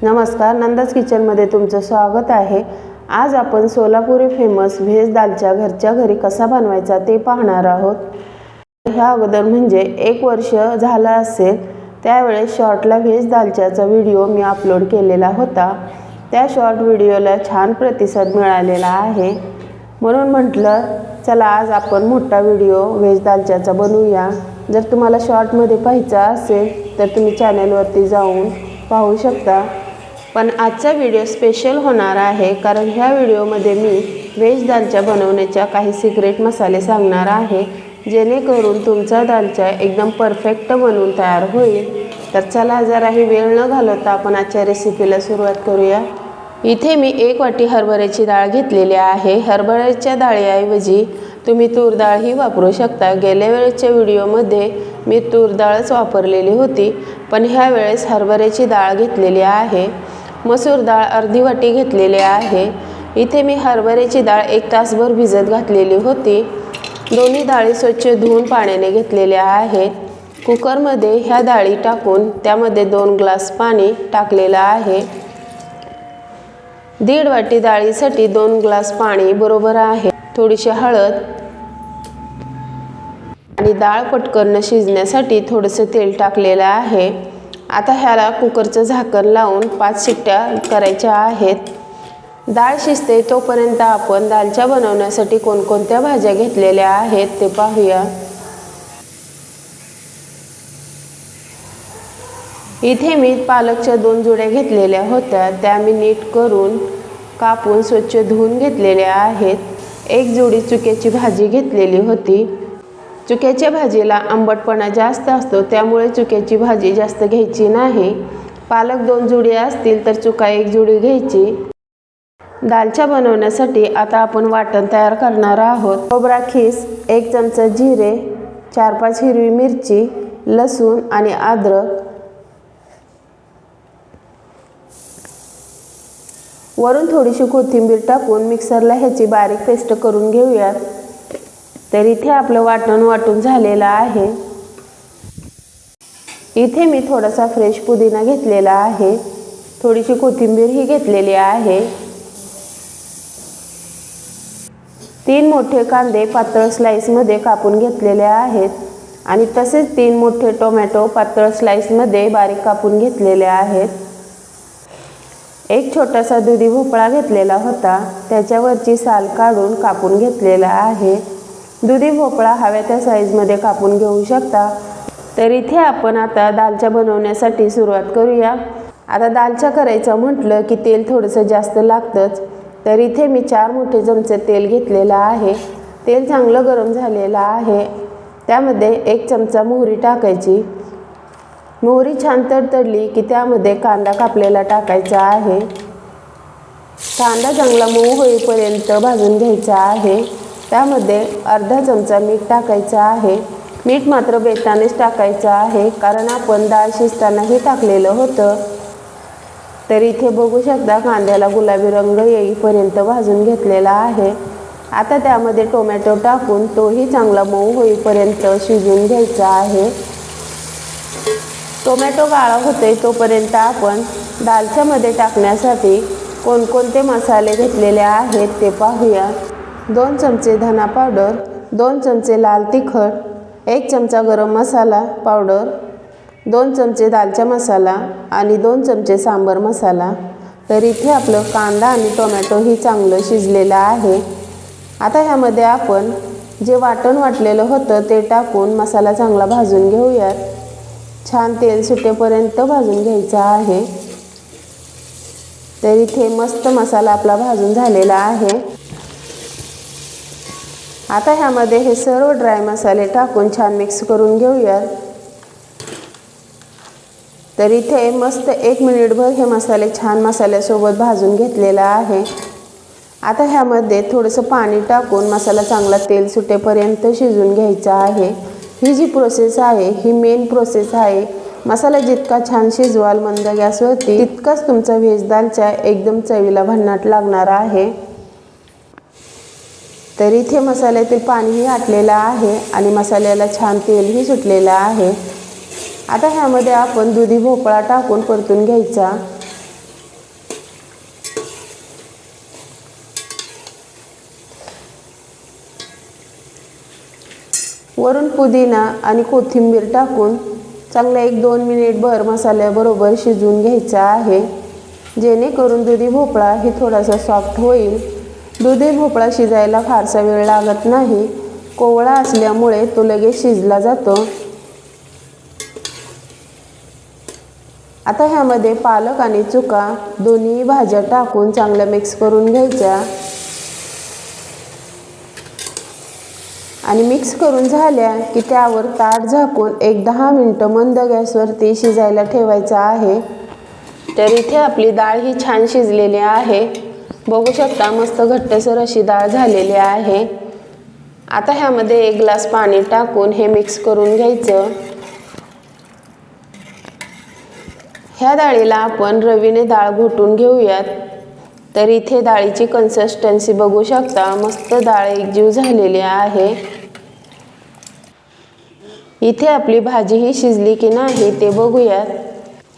नमस्कार, नंदाज किचनमध्ये तुमचं स्वागत आहे। आज आपण सोलापुरी फेमस व्हेज दालचा घरच्या घरी कसा बनवायचा ते पाहणार आहोत। ह्या अगोदर म्हणजे 1 वर्ष झालं असेल त्यावेळेस शॉर्टला व्हेज दालच्याचा व्हिडिओ मी अपलोड केलेला होता। त्या शॉर्ट व्हिडिओला छान प्रतिसाद मिळालेला आहे, म्हणून म्हटलं चला आज आपण मोठा व्हिडिओ व्हेज दालच्याचा बनवूया। जर तुम्हाला शॉर्टमध्ये पाहायचा असेल तर तुम्ही चॅनलवरती जाऊन पाहू शकता। पण आजचा व्हिडिओ स्पेशल होणार आहे, कारण ह्या व्हिडिओमध्ये मी व्हेज दालचा बनवण्याच्या काही सिक्रेट मसाले सांगणार आहे, जेणेकरून तुमचा दालचा एकदम परफेक्ट बनवून तयार होईल। तर चला जराही वेळ न घालवता आपण आजच्या रेसिपीला सुरुवात करूया। इथे मी 1 वाटी हरभऱ्याची डाळ घेतलेली आहे। हरभऱ्याच्या डाळीऐवजी तुम्ही तूर डाळही वापरू शकता। गेल्या वेळेच्या व्हिडिओमध्ये मी तूर डाळच वापरलेली होती, पण ह्या वेळेस हरभऱ्याची डाळ घेतलेली आहे। मसूर डाळ अर्धी वाटी घेतलेली आहे। इथे मी हरभऱ्याची डाळ 1 तासभर भिजत घातलेली होती। दोन्ही डाळी स्वच्छ धुवून पाण्याने घेतलेल्या आहेत। कुकरमध्ये ह्या डाळी टाकून त्यामध्ये 2 ग्लास पाणी टाकलेलं आहे। 1.5 वाटी डाळीसाठी 2 ग्लास पाणी बरोबर आहे। थोडीशी हळद आणि डाळ पटकन शिजण्यासाठी थोडंसं तेल टाकलेलं आहे। आता ह्याला कुकरचं झाकण लावून 5 शिट्ट्या करायच्या आहेत। डाळ शिजते तोपर्यंत आपण दालचा बनवण्यासाठी कोणकोणत्या भाज्या घेतलेल्या आहेत ते पाहूया। इथे मी पालकच्या 2 जुड्या घेतलेल्या होत्या, त्या मी नीट करून कापून स्वच्छ धुवून घेतलेल्या आहेत। 1 जुडी चुक्याची भाजी घेतलेली होती। चुक्याच्या भाजीला आंबटपणा जास्त असतो, त्यामुळे चुक्याची भाजी जास्त घ्यायची नाही। पालक 2 जुडी असतील तर चुका 1 जुडी घ्यायची। दालचा बनवण्यासाठी आता आपण वाटण तयार करणार आहोत। खोबरा खीस, 1 चमचा जिरे, 4-5 हिरवी मिरची, लसूण आणि अद्रक, वरून थोडीशी कोथिंबीर टाकून मिक्सरला ह्याची बारीक पेस्ट करून घेऊयात। तर इथे आपलं वाटण वाटून झालेलं आहे। इथे मी थोडासा फ्रेश पुदिना घेतलेला आहे, थोडीशी कोथिंबीर ही घेतलेली आहे। 3 मोठे कांदे पातळ स्लाइसमध्ये कापून घेतलेले आहेत आणि तसेच 3 मोठे टोमॅटो पातळ स्लाइसमध्ये बारीक कापून घेतलेले आहेत। 1 छोटासा दुधी भोपळा घेतलेला होता, त्याच्यावरची साल काढून कापून घेतलेला आहे। दुधी भोपळा हव्या त्या साईजमध्ये कापून घेऊ शकता। तर इथे आपण आता दालचा बनवण्यासाठी सुरुवात करूया। आता दालचा करायचं म्हटलं की तेल थोडंसं जास्त लागतंच, तर इथे मी 4 मोठे चमचे तेल घेतलेलं आहे। तेल चांगलं गरम झालेलं आहे, त्यामध्ये 1 चमचा मोहरी टाकायची। मोहरी छान तडतडली की त्यामध्ये कांदा कापलेला टाकायचा आहे। कांदा चांगला मऊ होईपर्यंत भाजून घ्यायचा आहे। त्यामध्ये अर्धा चमचा मीठ टाकायचं आहे। मीठ मात्र बेतानेच टाकायचं आहे, कारण आपण डाळ शिजतानाही टाकलेलं होतं। तर इथे बघू शकता कांद्याला गुलाबी रंग येईपर्यंत भाजून घेतलेला आहे। आता त्यामध्ये टोमॅटो टाकून तोही चांगला मऊ होईपर्यंत शिजवून घ्यायचा आहे। टोमॅटो काळा होते तोपर्यंत आपण दालच्यामध्ये टाकण्यासाठी कोणकोणते मसाले घेतलेले आहेत ते पाहूया। 2 चमचे धना पावडर, 2 चमचे लाल तिखट, 1 चमचा गरम मसाला पावडर, 2 चमचे दालचा मसाला आणि 2 चमचे सांबर मसाला। तर इथे आपलं कांदा आणि टोमॅटो ही चांगलं शिजलेलं आहे। आता ह्यामध्ये आपण जे वाटण वाटलेलं होतं ते टाकून मसाला चांगला भाजून घेऊयात। छान तेल सुटेपर्यंत भाजून घ्यायचा आहे। तर इथे मस्त मसाला आपला भाजून झालेला आहे। आता ह्यामध्ये हे सर्व ड्राय मसाले टाकून छान मिक्स करून घेऊयात। तर इथे मस्त 1 मिनिटभर हे मसाले छान मसाल्यासोबत भाजून घेतलेला आहे। आता ह्यामध्ये थोडंसं पाणी टाकून मसाला चांगला तेल सुटेपर्यंत शिजवून घ्यायचा आहे। ही जी प्रोसेस आहे ही मेन प्रोसेस आहे। मसाला जितका छान शिजवाल मंद गॅसवरती, तितकाच तुमचा व्हेज दालचा एकदम चवीला भन्नाट लागणार आहे। तर इथे मसाल्यातील पाणीही आटलेलं आहे आणि मसाल्याला छान तेलही सुटलेलं आहे। आता ह्यामध्ये आपण दुधी भोपळा टाकून परतून घ्यायचा। वरून पुदिना आणि कोथिंबीर टाकून चांगलं 1-2 मिनिटभर मसाल्याबरोबर शिजवून घ्यायचा आहे, जेणेकरून दुधी भोपळा ही थोडासा सॉफ्ट होईल। दुधी भोपळा शिजायला फारसा वेळ लागत नाही, कोवळा असल्यामुळे तो लगेच शिजला जातो। आता ह्यामध्ये पालक आणि चुका दोन्ही भाज्या टाकून चांगलं मिक्स करून घ्यायच्या आणि मिक्स करून झाल्या की त्यावर ताट झाकून 10 मिनिटं मंद गॅसवरती शिजायला ठेवायचं आहे। तर इथे आपली डाळ ही छान शिजलेली आहे, बघू शकता मस्त घट्टसर अशी डाळ झालेली आहे। आता ह्यामध्ये 1 ग्लास पाणी टाकून हे मिक्स करून घ्यायचं। ह्या डाळीला आपण रवीने डाळ घोटून घेऊयात। तर इथे डाळीची कन्सिस्टन्सी बघू शकता, मस्त डाळ एकजीव झालेली आहे। इथे आपली भाजी ही शिजली की नाही ते बघूयात।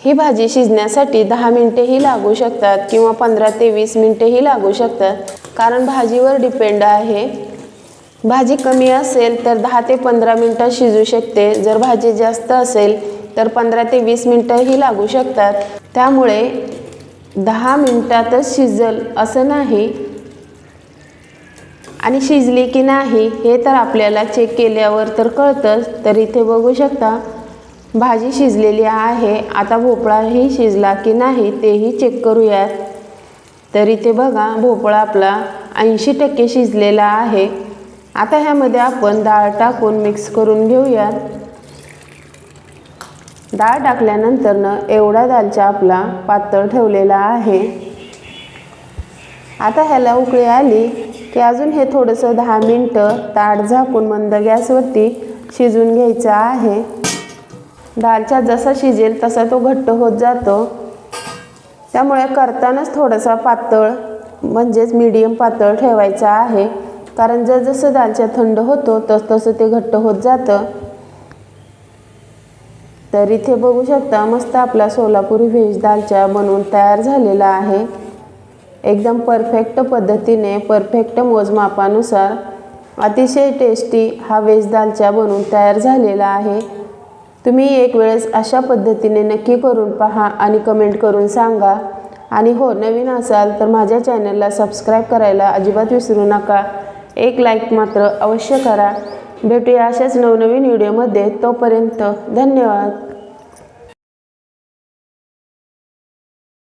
ही भाजी शिजण्यासाठी 10 मिनिटेही लागू शकतात किंवा 15 ते 20 मिनिटेही लागू शकतात, कारण भाजीवर डिपेंड आहे। भाजी कमी असेल तर 10 ते 15 मिनिटात शिजू शकते, जर भाजी जास्त असेल तर 15 ते 20 मिनिटंही लागू शकतात। त्यामुळे 10 मिनिटातच शिजल असं नाही, आणि शिजली की नाही हे तर आपल्याला चेक केल्यावर तर कळतंच। तर इथे बघू शकता भाजी शिजलेली आहे। आता भोपळाही शिजला की नाही तेही चेक करूयात। तर इथे बघा भोपळा आपला 80% शिजलेला आहे। आता ह्यामध्ये आपण डाळ टाकून मिक्स करून घेऊयात। डाळ टाकल्यानंतर एवढा दालचा आपला पातळ ठेवलेला आहे। आता ह्याला उकळी आली की अजून हे थोडंसं 10 मिनिटं ताट झाकून मंद गॅसवरती शिजवून घ्यायचं आहे। दालचा जसा शिजेल तसा तो घट्ट होत जातो, त्यामुळे करतानाच थोडासा पातळ म्हणजेच मीडियम पातळ ठेवायचा आहे, कारण जसं दालचा थंड होतो तसं ते घट्ट होत जातं। तर इथे बघू शकता मस्त आपला सोलापुरी व्हेज दालचा बनवून तयार झालेला आहे। एकदम परफेक्ट पद्धतीने, परफेक्ट मोजमापानुसार अतिशय टेस्टी हा व्हेज दालचा बनवून तयार झालेला आहे। तुम्ही एक वेळेस अशा पद्धतीने नक्की करून पहा आणि कमेंट करून सांगा। आणि हो, नवीन असाल तर माझ्या चॅनलला सबस्क्राईब करायला अजिबात विसरू नका। एक लाईक मात्र अवश्य करा। भेटूया अशाच नवनवीन व्हिडिओमध्ये, तोपर्यंत धन्यवाद।